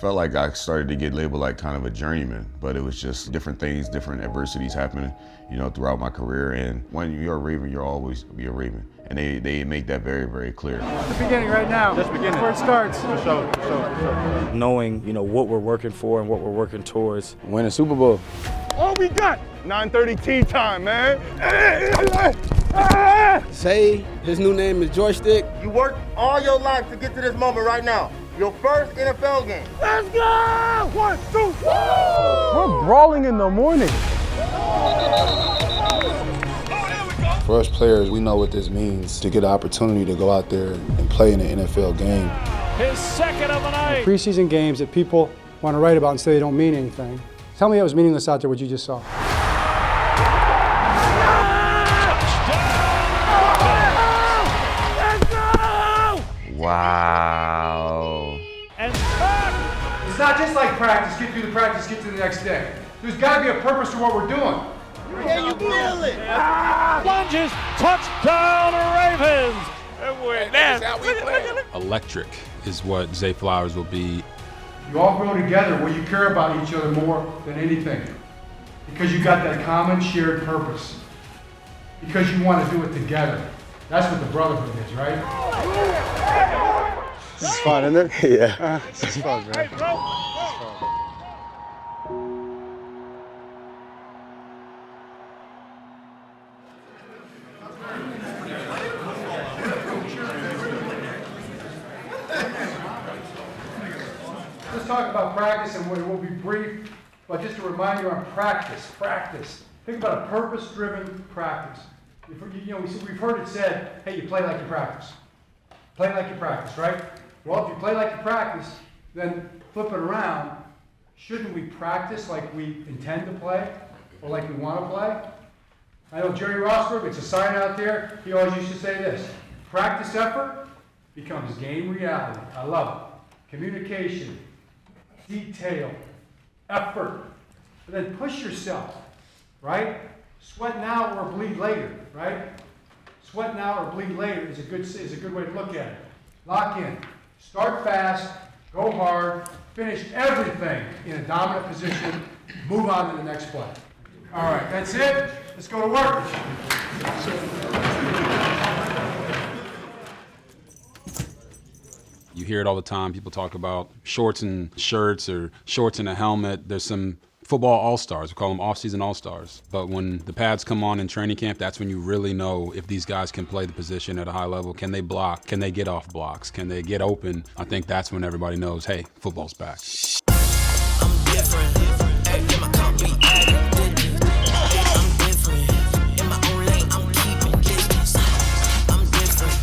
Felt like I started to get labeled like kind of a journeyman, but it was just different things, different adversities happening, throughout my career. And when you're a Raven, you'll always be a Raven. And they make that very, very clear. The beginning right now. Just beginning. That's where it starts. For sure. Knowing, what we're working for and what we're working towards. Win a Super Bowl. All we got, 9:30 tea time, man. Zay, his new name is Joystick. You worked all your life to get to this moment right now. Your first NFL game. Let's go! 1, 2, We're brawling in the morning. For us players, we know what this means to get an opportunity to go out there and play in an NFL game. His second of the night. Preseason games that people want to write about and say they don't mean anything. Tell me that was meaningless out there, what you just saw. Wow. And back. It's not just like practice, get through the practice, get to the next day. There's got to be a purpose to what we're doing. Can you feel it? Lunges, touchdown Ravens. And we're Electric is what Zay Flowers will be. You all grow together where you care about each other more than anything. Because you got that common shared purpose. Because you want to do it together. That's what the brotherhood is, right? This is fun, isn't it? Yeah. This is fun, man. Let's talk about practice, and we'll be brief, but just to remind you on practice. Think about a purpose-driven practice. We've heard it said, hey, you play like you practice. Play like you practice, right? Well, if you play like you practice, then flip it around. Shouldn't we practice like we intend to play or like we want to play? I know Jerry Rosberg, it's a sign out there. He always used to say this: practice effort becomes game reality. I love it. Communication, detail, effort. And then push yourself, right? Sweat now or bleed later, right? Sweat now or bleed later is a good way to look at it. Lock in. Start fast, go hard, finish everything in a dominant position, move on to the next play. All right, that's it. Let's go to work. You hear it all the time. People talk about shorts and shirts or shorts and a helmet. There's some football all-stars. We call them off-season all-stars. But when the pads come on in training camp, that's when you really know if these guys can play the position at a high level. Can they block? Can they get off blocks? Can they get open? I think that's when everybody knows, hey, football's back. I'm different. In my company, I'm different. In my own lane, I'm keeping distance. I'm different.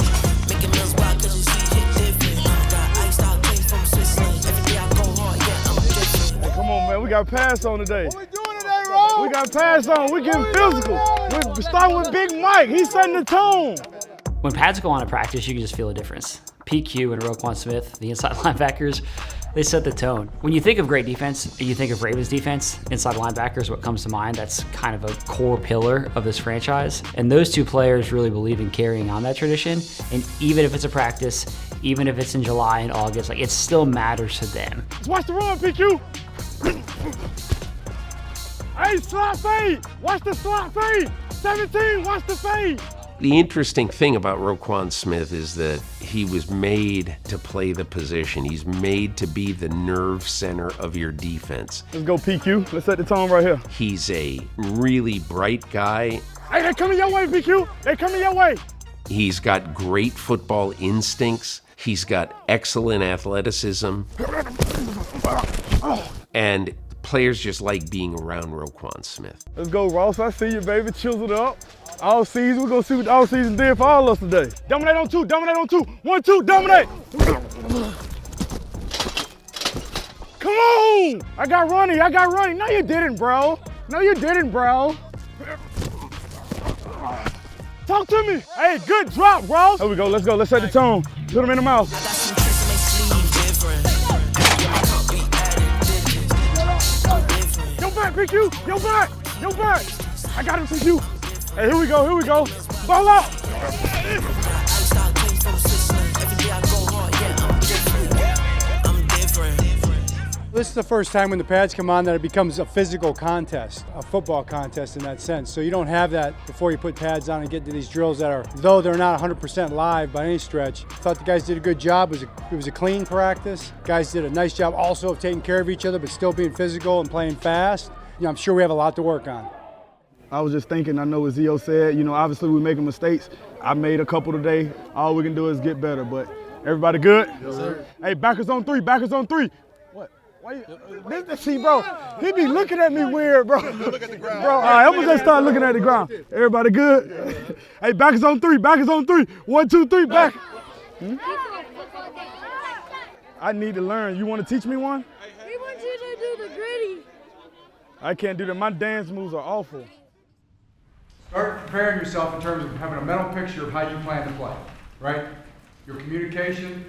Making meals wild cause you see it different. Got iced out things from Switzerland. Every day I go hard, yeah, I'm different. Hey, come on, man. We got pass on today. What we doing today, Ro? We got pass on. We getting physical. We start with Big Mike. He's setting the tone. When pads go on in practice, you can just feel a difference. PQ and Lakai Spencer, the inside linebackers, they set the tone. When you think of great defense, and you think of Ravens defense, inside linebackers, what comes to mind, that's kind of a core pillar of this franchise. And those two players really believe in carrying on that tradition. And even if it's a practice, even if it's in July and August, it still matters to them. Watch the run, PQ. Hey, slot fade. Watch the slot fade. 17, watch the fade. The interesting thing about Lakai Spencer is that he was made to play the position. He's made to be the nerve center of your defense. Let's go PQ. Let's set the tone right here. He's a really bright guy. Hey, they're coming your way, PQ. They're coming your way. He's got great football instincts. He's got excellent athleticism. And players just like being around Lakai Spencer. Let's go, Ross. I see you, baby. Chisel it up. All season, we're gonna see what all season did for all of us today. Dominate on two, dominate on two. 1, 2, dominate. Come on! I got running. No, you didn't, bro. Talk to me. Hey, good drop, bro. Here we go, let's go. Let's set the tone. Put him in the mouth. Yo back, PQ. Yo back. I got him, PQ. Hey, here we go. Ball out. this is the first time when the pads come on that it becomes a physical contest, a football contest in that sense. So you don't have that before you put pads on and get to these drills that are, though they're not 100% live by any stretch. I thought the guys did a good job. It was a clean practice. Guys did a nice job also of taking care of each other, but still being physical and playing fast. You know, I'm sure we have a lot to work on. I was just thinking, I know what Zio said, you know, obviously we're making mistakes. I made a couple today. All we can do is get better, but everybody good? Yes, sir. Hey, backers on three, backers on three. What? Why you, see, bro, he be looking at me weird, bro. Look at the ground. Bro, all right, I'm gonna just start looking at the ground. Everybody good? Hey, backers on three, backers on three. 1, 2, 3, back. I need to learn. You want to teach me one? We want you to do the gritty. I can't do that. My dance moves are awful. Start preparing yourself in terms of having a mental picture of how you plan to play, right? Your communication,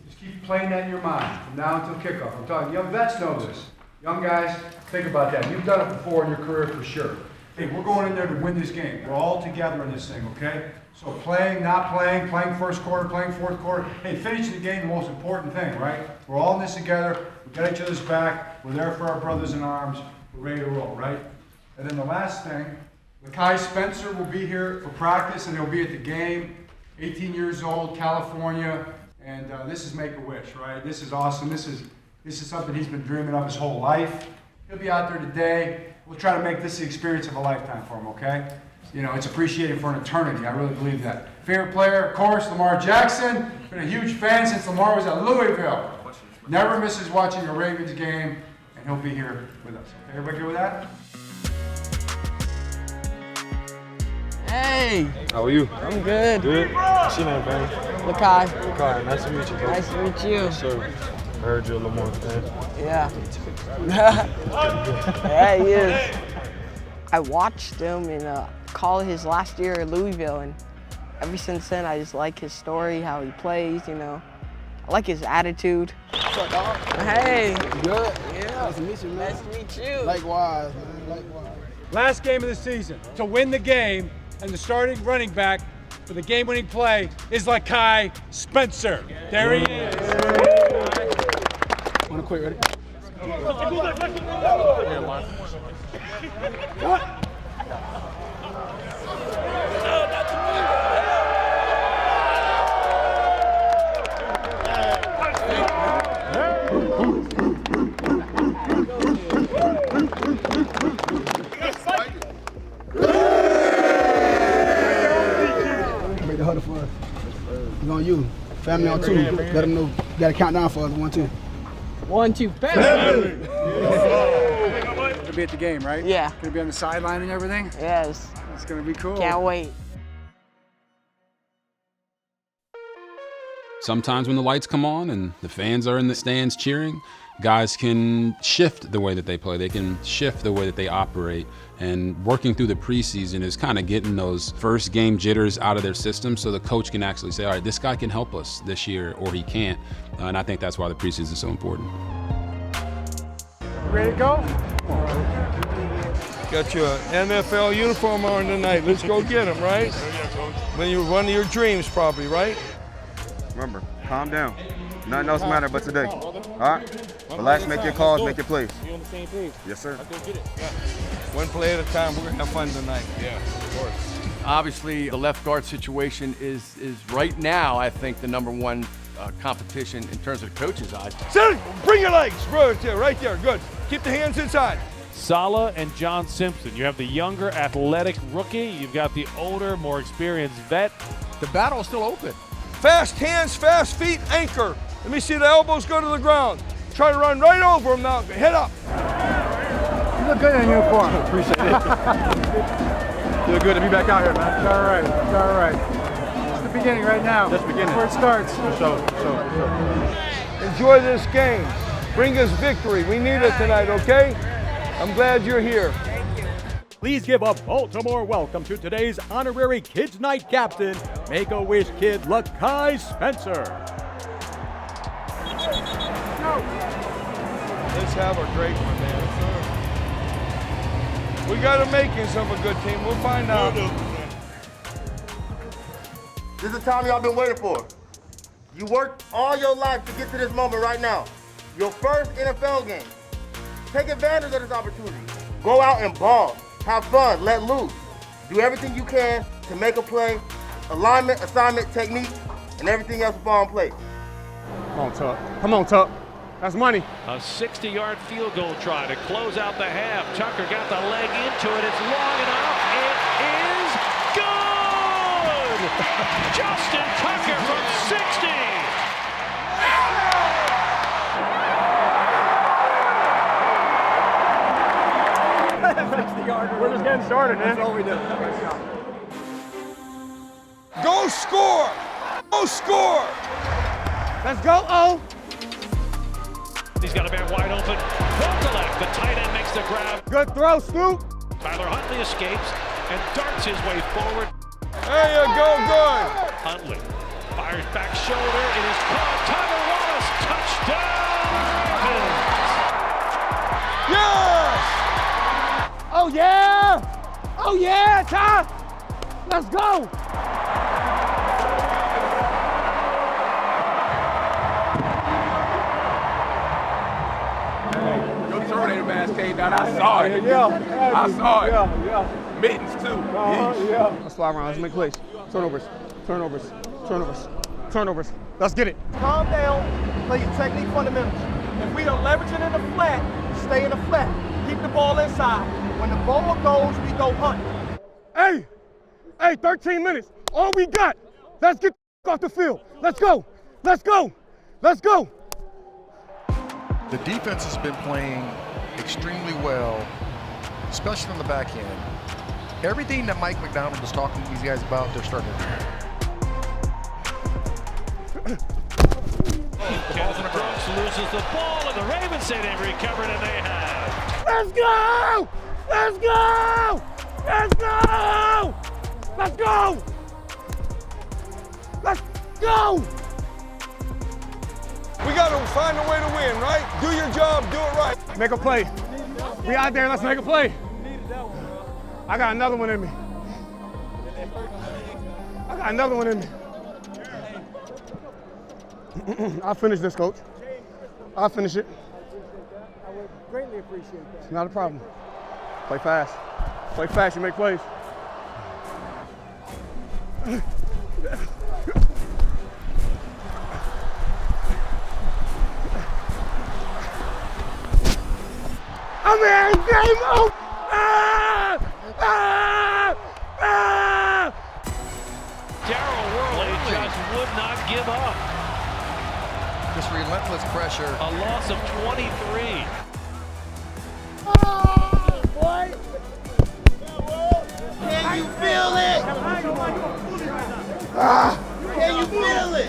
just keep playing that in your mind from now until kickoff. I'm talking, young vets know this. Young guys, think about that. You've done it before in your career for sure. Hey, we're going in there to win this game. We're all together in this thing, okay? So playing, not playing, playing first quarter, playing fourth quarter. Hey, finishing the game, the most important thing, right? We're all in this together. We've got each other's back. We're there for our brothers in arms. We're ready to roll, right? And then the last thing, Lakai Spencer will be here for practice and he'll be at the game. 18 years old, California, and this is Make-A-Wish, right? This is awesome. This is something he's been dreaming of his whole life. He'll be out there today. We'll try to make this the experience of a lifetime for him, okay? You know, it's appreciated for an eternity. I really believe that. Favorite player, of course, Lamar Jackson. Been a huge fan since Lamar was at Louisville. Never misses watching a Ravens game, and he'll be here with us. Okay, everybody good with that? Hey! How are you? I'm good. Good. What's your name, man? Lakai. Lakai, nice to meet you, bro. Nice to meet you. Yes, sir. I heard you're a Lamar fan. Yeah. Yeah, he is. I watched him in college his last year at Louisville, and ever since then, I just like his story, how he plays, you know. I like his attitude. What's up, dog? Hey. Good? Yeah. Nice to meet you, man. Nice to meet you. Likewise, man. Likewise. Last game of the season. To win the game, and the starting running back for the game-winning play is Lakai Spencer. There he is. Want to quit, ready? What? Make the huddle for us. It's on you. Family on two. Let them know. You got to count down for us. 1, 2. 1, 2, family. Gonna be at the game, right? Yeah. Gonna be on the sideline and everything? Yes. It's gonna be cool. Can't wait. Sometimes when the lights come on and the fans are in the stands cheering, guys can shift the way that they play. They can shift the way that they operate. And working through the preseason is kind of getting those first game jitters out of their system so the coach can actually say, all right, this guy can help us this year or he can't. And I think that's why the preseason is so important. Ready to go? Got your NFL uniform on tonight. Let's go get him, right? When you run your dreams, probably, right? Remember, calm down. Nothing else matters but today. All right? Relax, make your calls, make your plays. You on the same page? Yes, sir. Let's go get it. Yeah. One play at a time. We're going to have fun tonight. Yeah, of course. Obviously, the left guard situation is right now, I think, the #1 competition in terms of the coach's eyes. Sit, bring your legs, right there, good. Keep the hands inside. Sala and John Simpson. You have the younger, athletic rookie. You've got the older, more experienced vet. The battle is still open. Fast hands, fast feet, anchor. Let me see the elbows go to the ground. Try to run right over them now. Head up. You look good in uniform. Appreciate it. Feel good to be back out here, man. It's all right. It's all right. It's the beginning right now. Just beginning. That's where it starts. Enjoy this game. Bring us victory. We need it tonight, okay? I'm glad you're here. Please give a Baltimore welcome to today's honorary Kids Night captain, Make-A-Wish kid Lakai Spencer. Let's have a great one, man. We got the makings of a good team. We'll find out. This is the time y'all been waiting for. You worked all your life to get to this moment right now. your first NFL game. Take advantage of this opportunity. Go out and ball. Have fun. Let loose. Do everything you can to make a play. Alignment, assignment, technique, and everything else will fall in place. Come on, Tuck. Come on, Tuck. That's money. A 60-yard field goal try to close out the half. Tucker got the leg into it. It's long enough. It is good! Justin Tucker from 60. We're just getting started, man. That's all we do. Go score! Go score! Let's go, O! He's got a man wide open. From the left, the tight end makes the grab. Good throw, Scoop. Tyler Huntley escapes and darts his way forward. There you go, good. Huntley fires back shoulder. It is caught. Tyler Wallace, touchdown! Yes! Oh, yeah! Oh, yeah, Ty! Let's go! Your Terminator mask came down. I saw it. Yeah. I saw it. Yeah. Mittens, too. Yeah. Let's fly around. Let's make plays. Turnovers. Turnovers. Turnovers. Turnovers. Let's get it. Calm down. Play your technique fundamentals. If we are leveraging in the flat, stay in the flat. Keep the ball inside. When the ball goes, we go hunt. Hey, 13 minutes. All we got. Let's get off the field. Let's go. Let's go. Let's go. The defense has been playing extremely well, especially on the back end. Everything that Mike McDonald was talking to these guys about, they're starting to do. Kevin Brooks loses the ball, and the Ravens say they've recovered, and they have. Let's go! Let's go! Let's go! Let's go! Let's go! We got to find a way to win, right? Do your job, do it right. Make a play. We out there, let's make a play. I got another one in me. I got another one in me. I'll finish this, Coach. I'll finish it. I would greatly appreciate that. It's not a problem. Play fast. Play fast, you make plays. I'm in, game over! Darryl Worley just would not give up. Just relentless pressure. A loss of 23. Boy! Can you feel it? Can you feel it?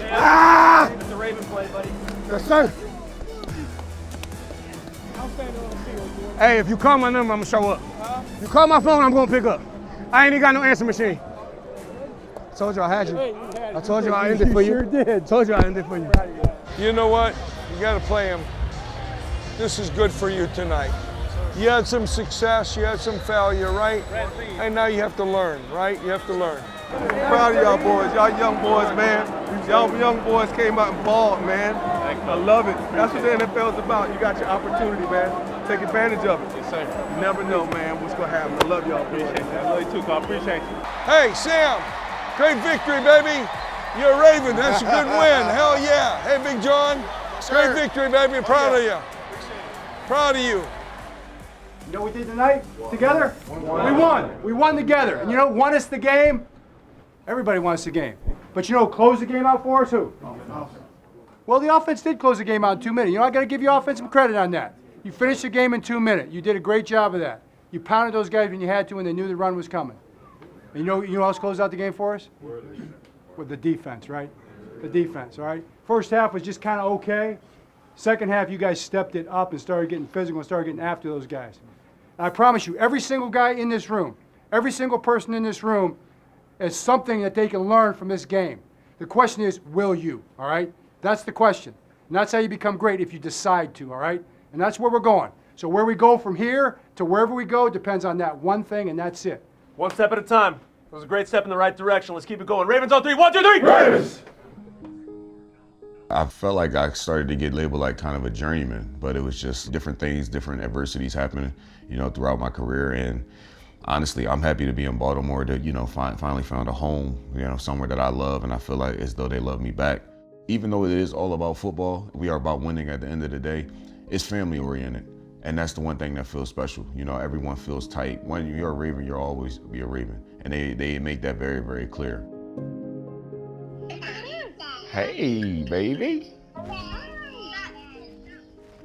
It's a Raven play, buddy. Yes, sir. Hey, if you call my number, I'm gonna show up. If you call my phone, I'm gonna pick up. I ain't even got no answer machine. I told you I had you. I told you I ended for you. Sure did. Told you I ended for you. You know what? You got to play him. This is good for you tonight. You had some success, you had some failure, right? And now you have to learn, right? You have to learn. Proud of y'all boys. Y'all young boys, man. Y'all young boys came out and balled, man. I love it. That's what the NFL is about. You got your opportunity, man. Take advantage of it. Yes, sir. You never know, man, what's going to happen. I love y'all boys. I love you too, Carl. Appreciate you. Hey, Sam, great victory, baby. You're a Raven. That's a good win. Hell yeah. Hey, Big John, great victory, baby. Proud of you. Proud of you. You know what we did tonight together? We won. We won together. And you know, won us the game. Everybody won us the game. But you know, closed the game out for us, who? Well, the offense did close the game out in 2 minutes. You know, I got to give you offense some credit on that. You finished the game in 2 minutes. You did a great job of that. You pounded those guys when you had to, and they knew the run was coming. And you know who else closed out the game for us? With the defense, right? The defense, all right? First half was just kind of okay. Second half, you guys stepped it up and started getting physical and started getting after those guys. And I promise you, every single guy in this room, every single person in this room is something that they can learn from this game. The question is, will you, all right? That's the question. And that's how you become great, if you decide to, all right? And that's where we're going. So where we go from here to wherever we go depends on that one thing, and that's it. One step at a time. It was a great step in the right direction. Let's keep it going. Ravens on three. 1, 2, 3. Ravens! I felt like I started to get labeled like kind of a journeyman, but it was just different things, different adversities happening, throughout my career. And honestly, I'm happy to be in Baltimore to, finally found a home, somewhere that I love, and I feel like as though they love me back. Even though it is all about football, we are about winning at the end of the day, it's family oriented. And that's the one thing that feels special. Everyone feels tight. When you're a Raven, you'll always be a Raven. And they make that very, very clear. Hey, baby.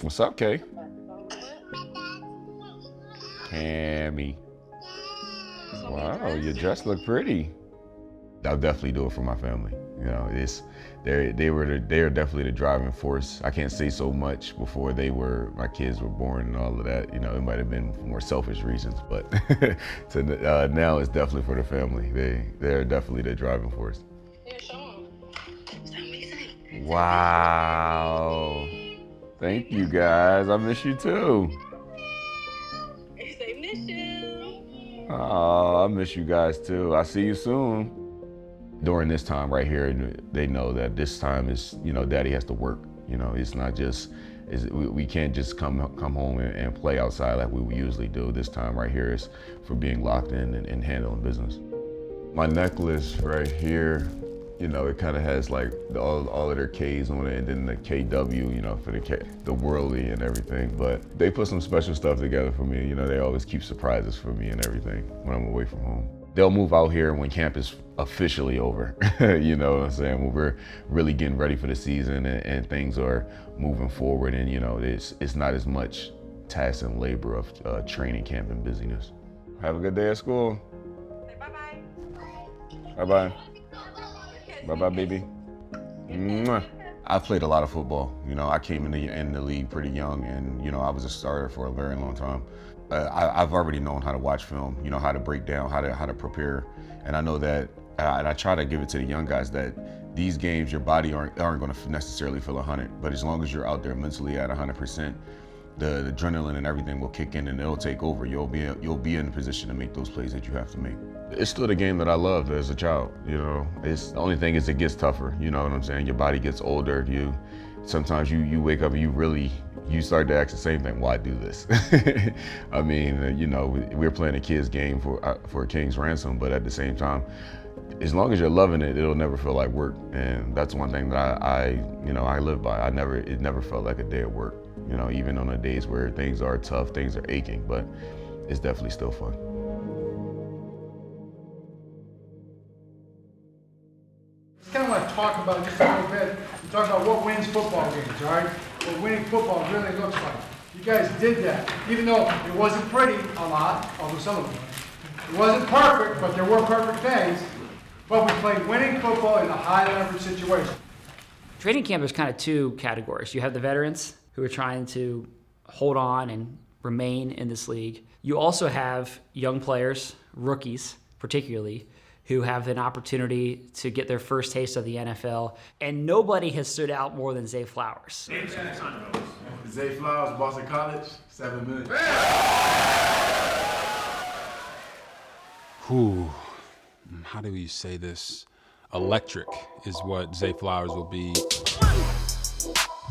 What's up, Kay? Cammy. Wow, your dress look pretty. I'll definitely do it for my family. They're definitely the driving force. I can't say so much before my kids were born and all of that. It might have been for more selfish reasons, but now it's definitely for the family. They're definitely the driving force. Wow. Thank you guys. I miss you too. They miss you. Oh, I miss you guys too. I'll see you soon. During this time right here, they know that this time is, Daddy has to work. It's not just, we can't just come home and play outside like we usually do. This time right here is for being locked in and handling business. My necklace right here, it kind of has like all of their K's on it, and then the KW, for the worldly and everything. But they put some special stuff together for me. They always keep surprises for me and everything when I'm away from home. They'll move out here when camp is officially over. You know what I'm saying? When we're really getting ready for the season and things are moving forward, and it's not as much task and labor of training camp and busyness. Have a good day at school. Say bye-bye. Bye-bye. Bye-bye, baby. Mwah. I've played a lot of football. I came in the league pretty young, and I was a starter for a very long time. I've already known how to watch film, how to break down, how to prepare, and I know that, and I try to give it to the young guys that these games, your body aren't going to necessarily feel 100, but as long as you're out there mentally at 100%, the adrenaline and everything will kick in and it'll take over. You'll be in a position to make those plays that you have to make. It's still the game that I loved as a child. It's the only thing is it gets tougher. You know what I'm saying? Your body gets older. Sometimes you wake up and you start to ask the same thing. Why do this? I mean, we're playing a kid's game for a king's ransom, but at the same time, as long as you're loving it, it'll never feel like work. And that's one thing that I live by. It never felt like a day at work. Even on the days where things are tough, things are aching, but it's definitely still fun. I kind of want to talk about just a little bit. We talk about what wins football games, all right? What winning football really looks like. You guys did that, even though it wasn't pretty a lot, although some of them were. It wasn't perfect, but there were perfect things. But we played winning football in a high leverage situation. Training camp is kind of two categories. You have the veterans who are trying to hold on and remain in this league. You also have young players, rookies particularly, who have an opportunity to get their first taste of the NFL. And nobody has stood out more than Zay Flowers. Zay Flowers, Boston College, 7 minutes. Whew. How do you say this? Electric is what Zay Flowers will be.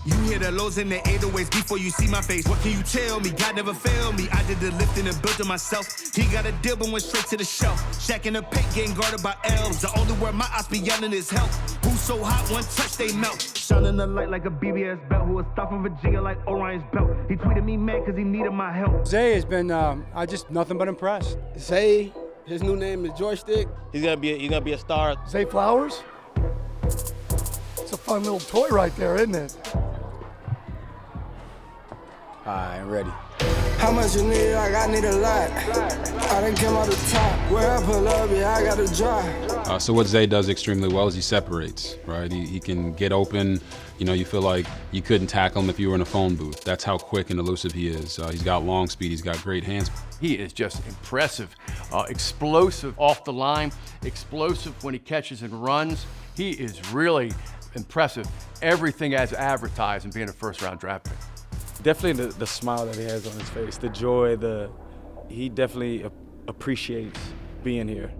You hear the lows and the 808s before you see my face. What can you tell me? God never failed me. I did the lifting and built it myself. He got a deal but went straight to the shelf. Shack in the paint, getting guarded by elves. The only word my eyes be yelling is help. Who's so hot, one touch, they melt. Shining the light like a BBS belt. Who was stopped from Virginia like Orion's belt. He tweeted me mad because he needed my help. Zay has been, I just nothing but impressed. Zay, his new name is Joystick. He's gonna be a star. Zay Flowers? It's a fun little toy right there, isn't it? I'm ready. How much you need? I need a lot. I done came out the top. Where I pull up, yeah, I got to drive. So what Zay does extremely well is he separates, right? He can get open. You feel like you couldn't tackle him if you were in a phone booth. That's how quick and elusive he is. He's got long speed. He's got great hands. He is just impressive, explosive off the line, explosive when he catches and runs. He is really impressive. Everything as advertised and being a first-round draft pick. Definitely the smile that he has on his face, the joy, he definitely appreciates being here.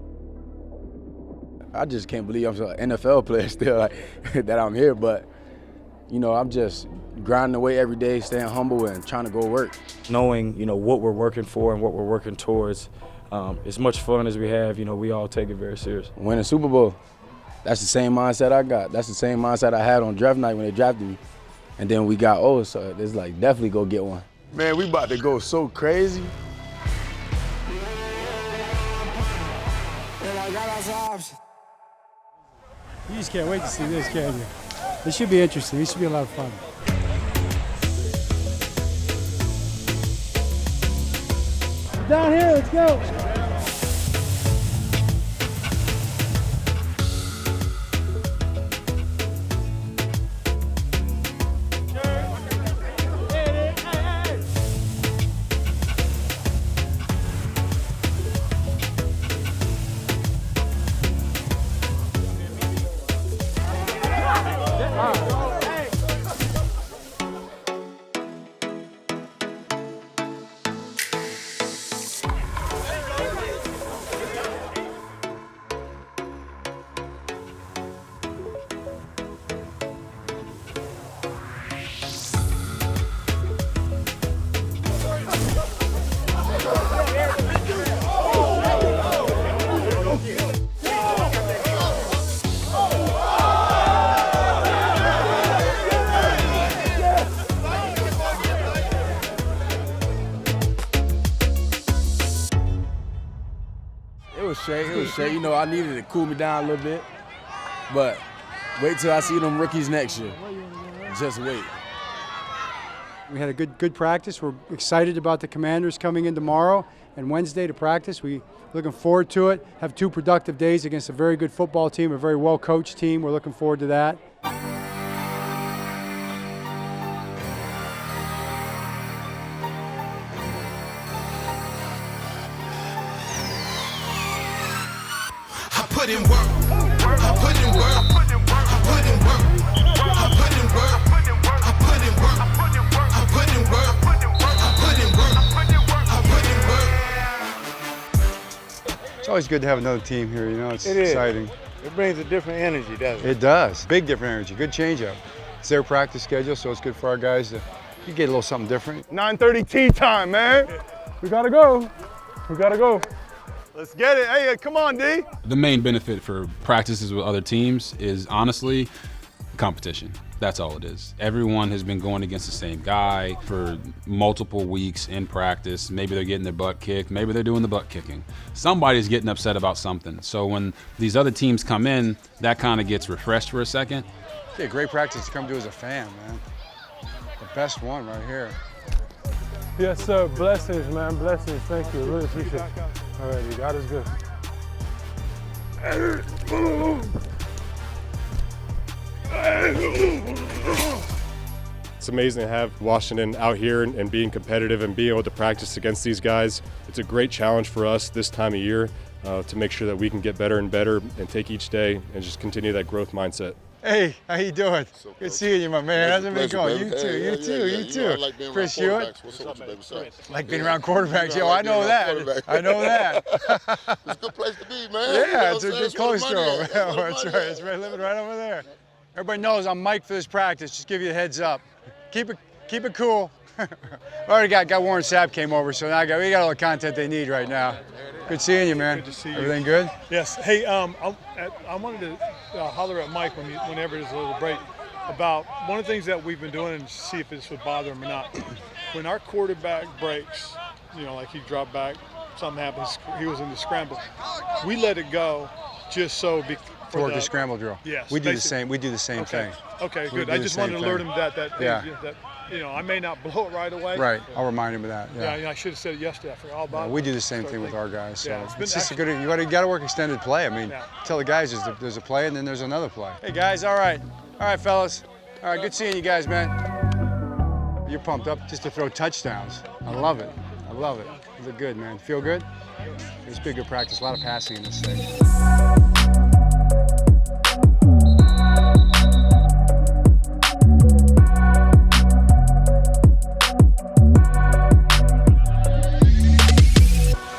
I just can't believe I'm an NFL player still, that I'm here, but You know, I'm just grinding away every day, staying humble and trying to go work. Knowing, you know, what we're working for and what we're working towards, as much fun as we have, you know, we all take it very serious. Winning Super Bowl, that's the same mindset I got. That's the same mindset I had on draft night when they drafted me. And then we got old, so it's like definitely go get one. Man, we about to go so crazy. You just can't wait to see this, can you? This should be interesting. This should be a lot of fun. Down here, let's go. It was straight. You know, I needed to cool me down a little bit. But wait till I see them rookies next year. Just wait. We had a good practice. We're excited about the Commanders coming in tomorrow and Wednesday to practice. We're looking forward to it. Have 2 productive days against a very good football team, a very well-coached team. We're looking forward to that. Put in work, I put in work, I put in work, I put in work, I put in work, I put in work, I put in work. It's always good to have another team here, you know, it's exciting. It brings a different energy, doesn't it? It does, big different energy, good change up. It's their practice schedule, so it's good for our guys to get a little something different. 9:30 tea time, man. We gotta go. We gotta go. Let's get it. Hey, come on, D. The main benefit for practices with other teams is honestly competition. That's all it is. Everyone has been going against the same guy for multiple weeks in practice. Maybe they're getting their butt kicked. Maybe they're doing the butt kicking. Somebody's getting upset about something. So when these other teams come in, that kind of gets refreshed for a second. Yeah, great practice to come to as a fan, man. The best one right here. Yes, sir. Blessings, man. Blessings. Thank you. Really appreciate it. All right, God is good. It's amazing to have Washington out here and being competitive and being able to practice against these guys. It's a great challenge for us this time of year to make sure that we can get better and better and take each day and just continue that growth mindset. Hey, how you doing? Good seeing you, my man. How's it been going? You too, you too, you too. I like being Chris around Hewitt? quarterbacks. What's up with you, baby? Sorry. Like being around quarterbacks. Yo, like I know being around that. quarterbacks. I know that. It's a good place to be, man. Yeah, You it's know a what I'm good saying? close That's to where the him. money at. That's where the That's money right. at. It's right, living right over there. Everybody knows I'm Mike for this practice. Just give you a heads up. Keep it cool. Already got Warren Sapp came over, so now we got all the content they need right now. Good seeing you, man. Good to see you. Everything good? Yes. Hey, I wanted to holler at Mike whenever there's a little break about one of the things that we've been doing and see if this would bother him or not. When our quarterback breaks, you know, like he dropped back, something happens, he was in the scramble. We let it go just so For the scramble drill. Yes. We do the same. We do the same thing. Okay, We good. do I the just wanted to same alert thing. him that Yeah. you know, I may not blow it right away. Right. I'll remind him of that. Yeah, I should have said it yesterday. I forgot all about it. We do the same thing with our guys. So Yeah, it's been it's just actually- you got to work extended play. I mean, tell the guys there's a play and then there's another play. Hey guys, all right, fellas, all right, good seeing you guys, man. You're pumped up just to throw touchdowns. I love it. I love it. You look good, man. Feel good? It's been good practice. A lot of passing in this thing.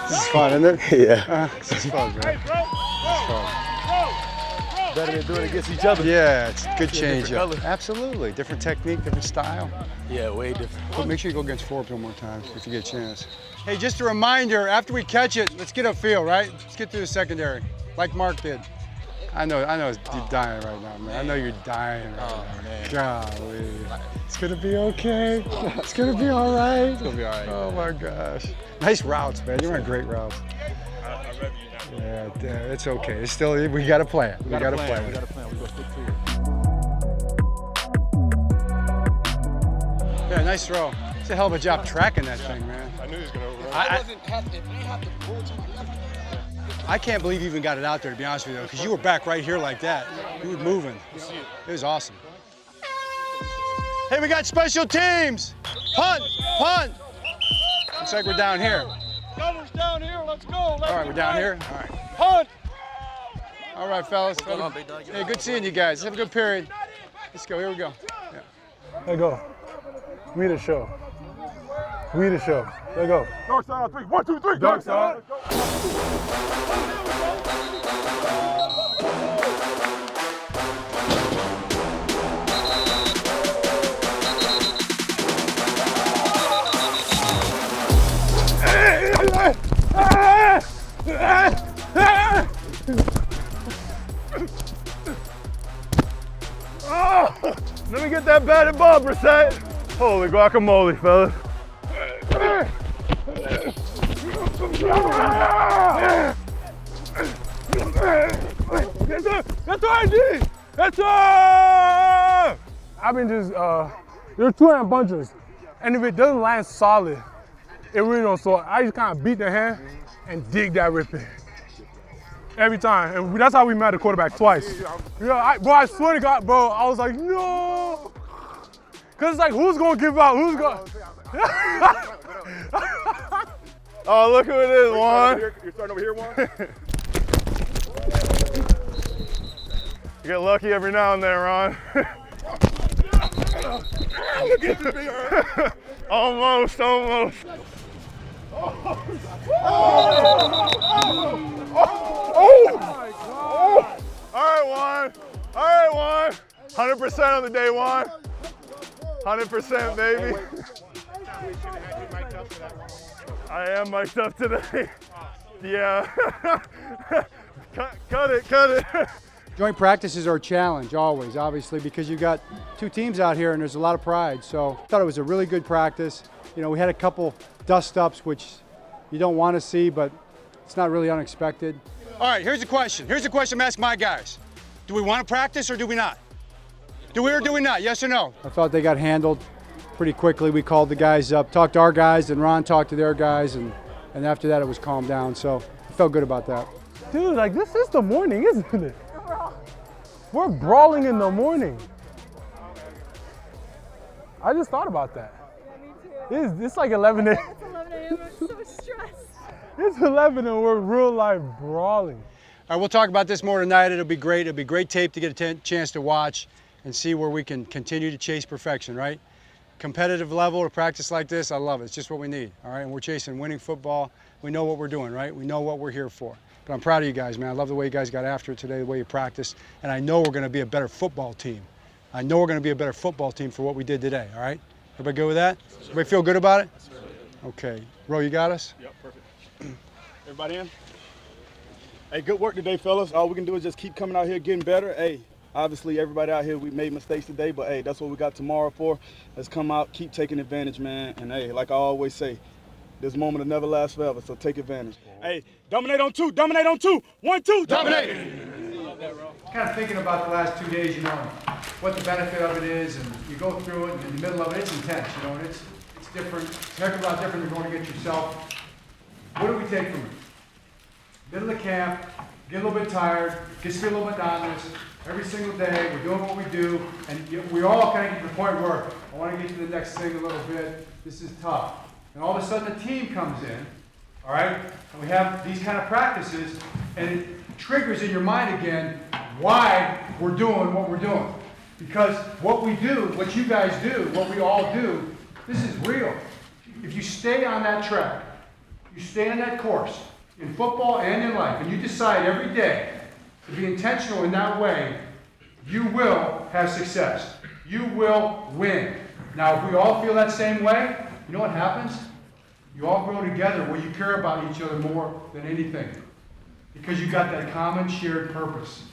This is fun, isn't it? Yeah. This is fun, man. It's fun. Better than doing it against each other. Yeah, it's a good See a change different up. color. Absolutely. Different technique, different style. Yeah, way different. But make sure you go against Forbes one more time if you get a chance. Hey, just a reminder, after we catch it, let's get upfield, right? Let's get through the secondary, like Mark did. I know you're dying right now, man. I know you're dying right now. Man. Golly. It's gonna be okay. It's gonna be all right. It's gonna be all right. Oh my gosh. Nice routes, man. You're on great routes. Yeah, it's okay. It's still, we got a plan. We got a plan. We got a plan. We're gonna stick to it. Yeah, nice throw. It's a hell of a job tracking that thing, man. I knew he was gonna overrun. I can't believe you even got it out there, to be honest with you, because you were back right here like that. You were moving. It was awesome. Hey, we got special teams. Punt, punt. Looks like we're down here. Gunner's down here. Let's go. All right, we're down here. All right. Punt. All right, fellas. Hey, good seeing you guys. Have a good period. Let's go. Here we go. Yeah. Let's go. We the show. We the show. Let's go. Dark side on 3. 1, 2, 3. Dark side. Let me get that batted ball, Brissett. Holy guacamole, fellas. That's right, G. That's right. I've been just, there's 2 hand bunches, and if it doesn't land solid, it really don't sort. I just kind of beat the hand and dig that rip in. Every time, and that's how we met the quarterback twice. Yeah, bro, I swear to God, bro, I was like, no. Cause it's like, who's gonna give out? Who's gonna? Oh, look who it is, Juan. You're starting over here, Juan? You get lucky every now and then, Ron. Almost. Oh my God. All right, Juan. 100% on the day, Juan. 100%, baby. I am mic'd up today. Yeah. Cut it. Joint practices are a challenge always, obviously, because you've got 2 teams out here and there's a lot of pride. So I thought it was a really good practice. You know, we had a couple dust-ups, which you don't want to see, but it's not really unexpected. All right, here's the question. Here's the question I'm asking my guys. Do we want to practice or do we not? Do we or do we not? Yes or no? I thought they got handled pretty quickly. We called the guys up, talked to our guys, and Ron talked to their guys, and after that it was calmed down. So I felt good about that. Dude, like this is the morning, isn't it? We're brawling in the morning. I just thought about that. Yeah, me too. It's like 11 a.m. It's 11 a.m. I'm so stressed. It's 11 and we're real life brawling. All right, we'll talk about this more tonight. It'll be great. It'll be great tape to get a chance to watch and see where we can continue to chase perfection, right? Competitive level to practice like this, I love it. It's just what we need, all right? And we're chasing winning football. We know what we're doing, right? We know what we're here for. But I'm proud of you guys, man. I love the way you guys got after it today, the way you practiced. And I know we're going to be a better football team. I know we're going to be a better football team for what we did today, all right? Everybody good with that? Everybody feel good about it? Okay. Ro, you got us? Yep, perfect. Everybody in? Hey, good work today, fellas. All we can do is just keep coming out here getting better. Hey, obviously everybody out here, we made mistakes today, but hey, that's what we got tomorrow for. Let's come out, keep taking advantage, man. And hey, like I always say, this moment will never last forever, so take advantage. Hey, dominate on 2, dominate on 2. 1, 2, dominate. Kind of thinking about the last 2 days, you know, what the benefit of it is, and you go through it, and in the middle of it, it's intense, you know, and it's different. It's a heck of a lot different than going against yourself. What do we take from it? Middle of camp, get a little bit tired, get to feel a little monotonous. Every single day, we're doing what we do, and we all kind of get to the point where I want to get to the next thing a little bit. This is tough. And all of a sudden, the team comes in, all right? And we have these kind of practices, and it triggers in your mind again why we're doing what we're doing. Because what we do, what you guys do, what we all do, this is real. If you stay on that track, you stay on that course, in football and in life, and you decide every day, to be intentional in that way, you will have success. You will win. Now, if we all feel that same way, you know what happens? You all grow together where you care about each other more than anything. Because you got that common shared purpose.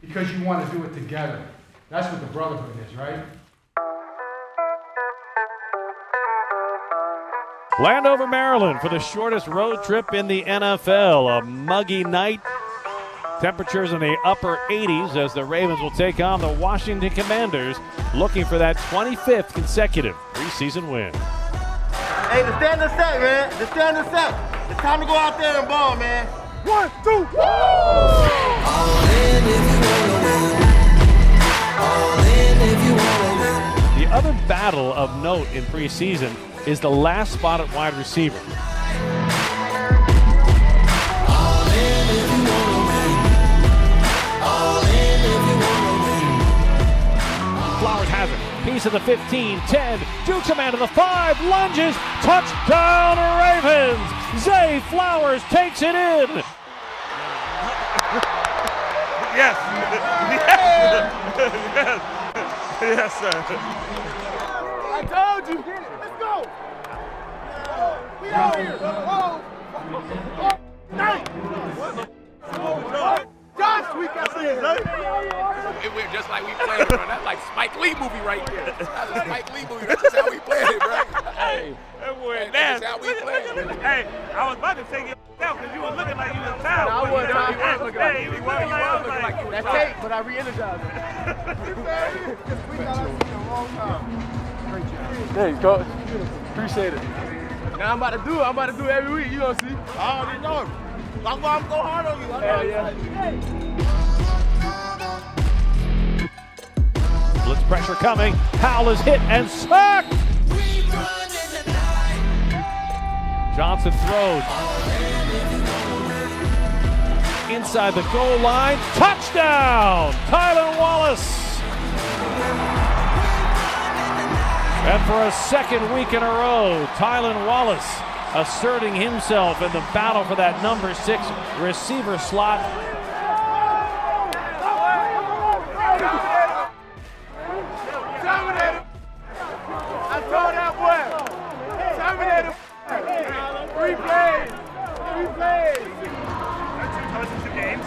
Because you want to do it together. That's what the brotherhood is, right? Landover, Maryland for the shortest road trip in the NFL. A muggy night. Temperatures in the upper 80s as the Ravens will take on the Washington Commanders, looking for that 25th consecutive preseason win. Hey, the standard set, man. The standard set. It's time to go out there and ball, man. 1, 2, woo! All in if you wanna win. All in if you wanna win. The other battle of note in preseason is the last spot at wide receiver. All in if you wanna win. All in if you wanna win. Flowers has it. Piece of the 15, 10, dukes a man to the 5, lunges, touchdown Ravens! Zay Flowers takes it in! Yes! Yes! Yes! Yes, sir. I told you. Let's go. We out here. Josh, we got It went just like we played it, bro. That's like Spike Lee movie right there. That's a Spike Lee movie. That's just how we played it, bro. Hey, that boy that's how we played it. Hey, I was about to take it out because you were looking like you was tired. I was looking like you. You was looking like you was That's tired. tape, but I re-energized it. We got us in a long time. Great job. Thanks, coach. Appreciate it. Now I'm about to do it every week. You gonna see? I already know. I'm going hard on you. Hell yeah. Blitz pressure coming. Howell is hit and sacked. Johnson throws. Inside the goal line. Touchdown! Tylan Wallace. And for a second week in a row, Tylan Wallace asserting himself in the battle for that number 6 receiver slot. I told that boy. Terminate him. 3 plays. 3 plays. That's 2 games.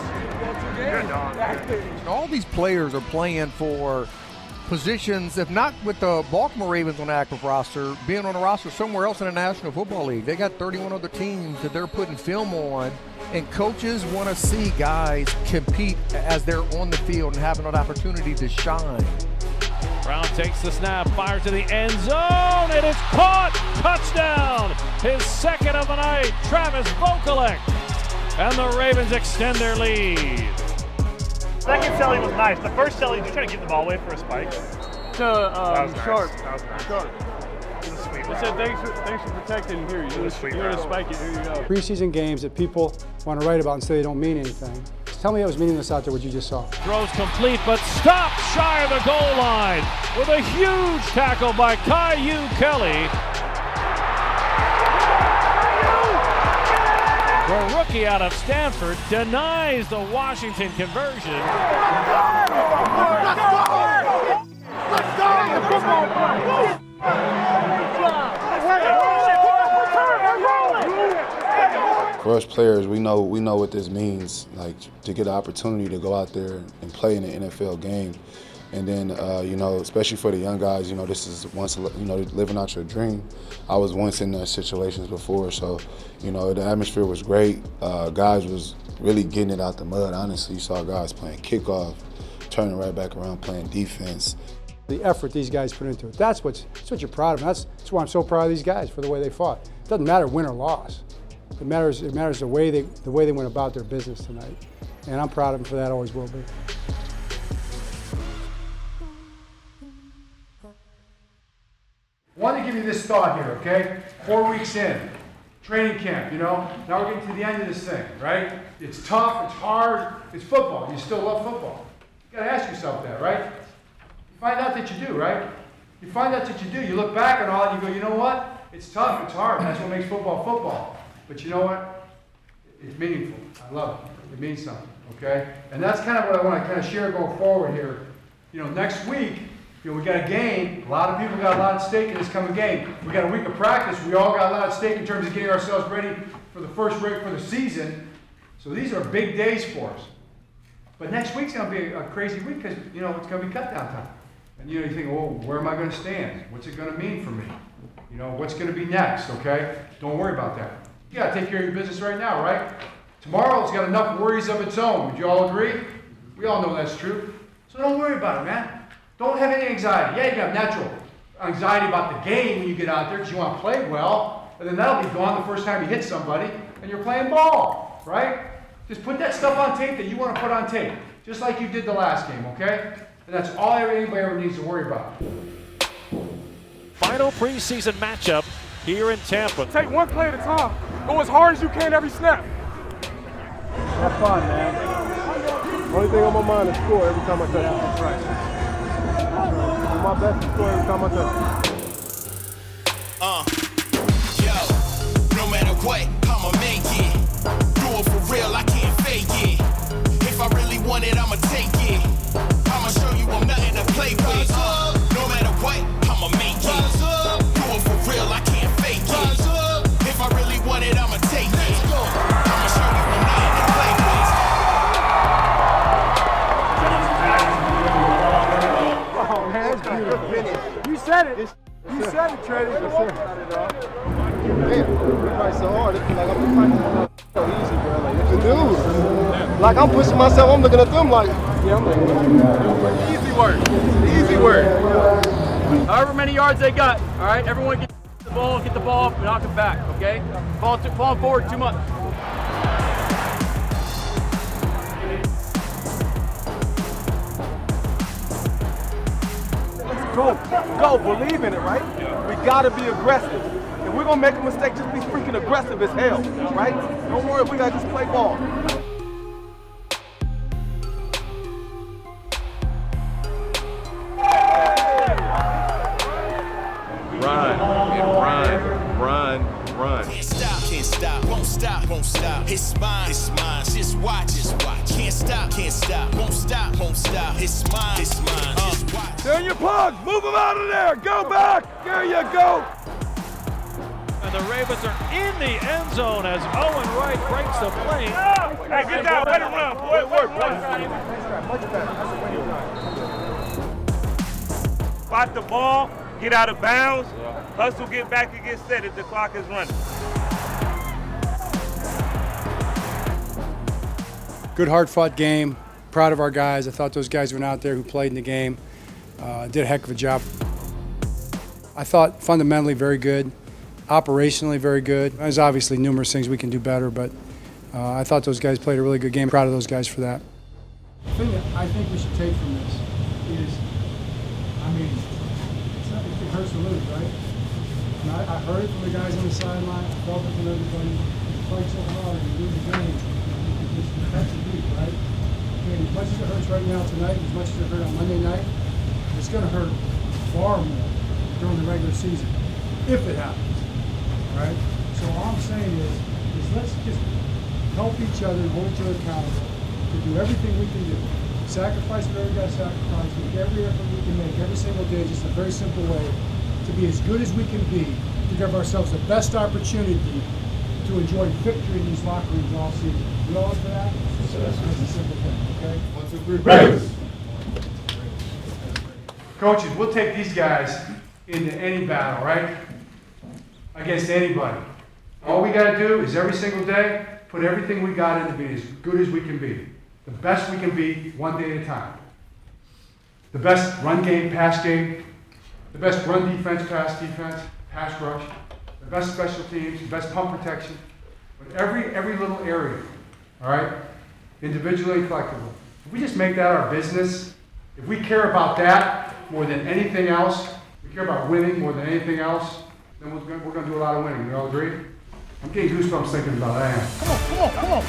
Good dog. All these players are playing for positions, if not with the Baltimore Ravens on the active roster, being on a roster somewhere else in the National Football League. They got 31 other teams that they're putting film on, and coaches want to see guys compete as they're on the field and having an opportunity to shine. Brown takes the snap, fires to the end zone, and it's caught! Touchdown! His second of the night, Travis Vokalek. And the Ravens extend their lead. Second celly was nice. The first celly, did you try to give the ball away for a spike? Short. Short. It was sweet. I said thanks for protecting here. You're gonna spike it. Here you go. Preseason games that people want to write about and say they don't mean anything. Tell me it was meaningless out there what you just saw. Throws complete, but stopped shy of the goal line with a huge tackle by Caillou Kelly. The rookie out of Stanford denies the Washington conversion. For us players, we know what this means, like to get the opportunity to go out there and play in an NFL game. And then, especially for the young guys, this is once, living out your dream. I was once in those situations before, so, the atmosphere was great. Guys was really getting it out the mud. Honestly, you saw guys playing kickoff, turning right back around, playing defense. The effort these guys put into it, that's what you're proud of. That's why I'm so proud of these guys for the way they fought. It doesn't matter win or loss. It matters the way they went about their business tonight. And I'm proud of them for that, always will be. I want to give you this thought here, okay? 4 weeks in, training camp, now we're getting to the end of this thing, right? It's tough, it's hard, it's football. You still love football. You got to ask yourself that, right? You find out that you do, right? You find out that you do. You look back on all and you go, you know what? It's tough, it's hard. That's what makes football football. But you know what? It's meaningful. I love it. It means something. okay? And that's kind of what I want to kind of share going forward here. You know, next week, you know, we got a game. A lot of people got a lot at stake in this coming game. We got a week of practice. We all got a lot at stake in terms of getting ourselves ready for the first break for the season. So these are big days for us. But next week's going to be a crazy week because, you know, it's going to be cut down time. And, you know, you think, well, where am I going to stand? What's it going to mean for me? You know, what's going to be next, okay? Don't worry about that. You got to take care of your business right now, right? Tomorrow's got enough worries of its own. Would you all agree? We all know that's true. So don't worry about it, man. Don't have any anxiety. Yeah, you have natural anxiety about the game when you get out there because you want to play well, and then that'll be gone the first time you hit somebody and you're playing ball, right? Just put that stuff on tape that you want to put on tape, just like you did the last game, okay? And that's all anybody ever needs to worry about. Final preseason matchup here in Tampa. Take one play at a time. Go as hard as you can every snap. Have fun, man. Only thing on my mind is score every time I touch it. That's right. My best to score every time I touch it. Yo, no matter what, I'ma make it. Do it for real, I can't fake it. If I really want it, I'ma take it. I'ma show you I'm nothing to play with. No matter what, I'ma make it. Do it for real, I can't fake it. If I really want it, I'ma take it. I'ma show you I'm nothing to play with. Oh man, that's beautiful. You said it. You said it, Trey. Damn, we fight so hard. It's like I'm fighting so easy, bro. Like, what you do? Like, I'm pushing myself. I'm looking at them like, yeah, I'm like, Easy work. Easy work. However many yards they got, all right? Everyone get the ball up, and knock it back, okay? Fall forward too much. Go, believe in it, right? We gotta be aggressive. If we're gonna make a mistake, just be freaking aggressive as hell, right? Don't worry, we gotta just play ball. Run. Can't stop, won't stop. It's mine, just watch. Can't stop, won't stop. It's mine, just watch. Turn your plugs, move them out of there, go back, there you go. And the Ravens are in the end zone as Owen Wright breaks the plane. Hey, get down, let it run, boy. It worked, Spot the ball, get out of bounds, hustle, get back and get set if the clock is running. Good, hard-fought game. Proud of our guys. I thought those guys went out there who played in the game. Did a heck of a job. I thought fundamentally very good. Operationally very good. There's obviously numerous things we can do better, but I thought those guys played a really good game. Proud of those guys for that. The thing that I think we should take from this is, I mean, it hurts to lose, right? And I heard it from the guys on the sideline. I felt it from everybody. You fight so hard and you lose the game. That's a beat, right? And as much as it hurts right now tonight, as much as it hurt on Monday night, it's going to hurt far more during the regular season, if it happens, right? So all I'm saying is let's just help each other and hold each other accountable to do everything we can do. Sacrifice whatever we got to sacrifice, make every effort we can make every single day, just a very simple way to be as good as we can be, to give ourselves the best opportunity to enjoy victory in these locker rooms all season. You all up for that? That's a simple thing, okay? 1, 2, 3, Ravens. Coaches, we'll take these guys into any battle, right? Against anybody. All we got to do is every single day, put everything we got into being as good as we can be. The best we can be, one day at a time. The best run game, pass game. The best run defense, pass rush. The best special teams, the best pump protection. But every little area, all right? Individually and collectively. If we just make that our business, if we care about that more than anything else, we care about winning more than anything else, then we're going to do a lot of winning. We all agree? I'm getting goosebumps thinking about that. Come on.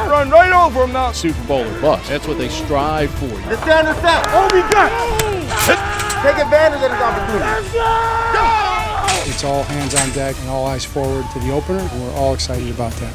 Run right over him now. Super Bowl or bust. That's what they strive for. The stand is set. Oh, we got. Take advantage of this opportunity. It's all hands on deck and all eyes forward to the opener, and we're all excited about that.